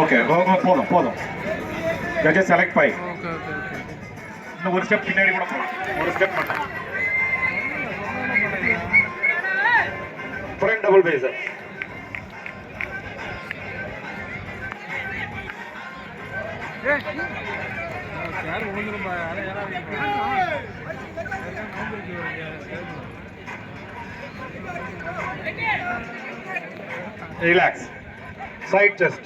Okay போதும் போதும். Judges select 5. இன்னும் ஒரு ஸ்டெப் பின்னாடி கூட போகலாம். ஒரு ஸ்டெப் மட்டும். Front double pacer. Relax. Side chest.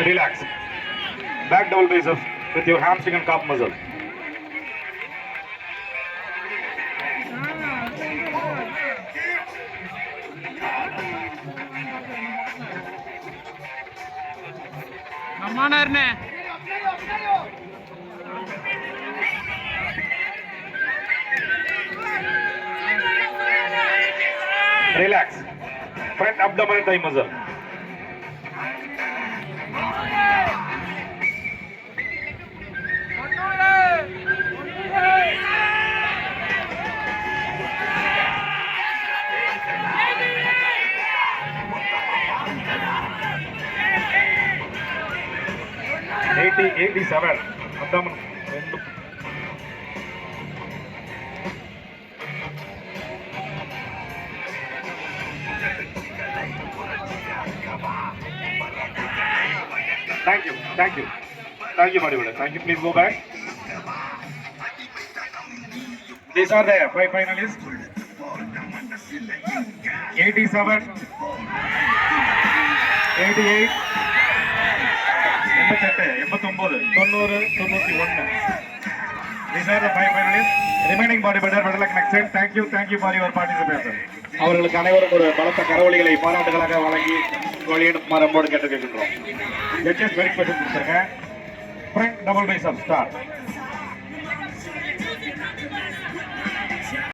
Relax. Back double biceps with your hamstring and calf muscle. Relax. Front abdomen and thigh muscle. $87. Abdomen. Thank you, bodybuilder. Thank you. Please go back. These are the 5 finalists. 87, 88, 89, 90, 91. These are the 5 finalists. Remaining bodybuilder, better luck next time. Thank you for your participation. அவர்களுக்கு அனைவரும் ஒரு பலத்த கரவொலிகளை பாராட்டுகளாக வழங்கி வெளியிடுமாறு அன்போடு கேட்டுக்கொள்கிறோம். Judges very question கொடுத்துருங்க. Front double bicep start.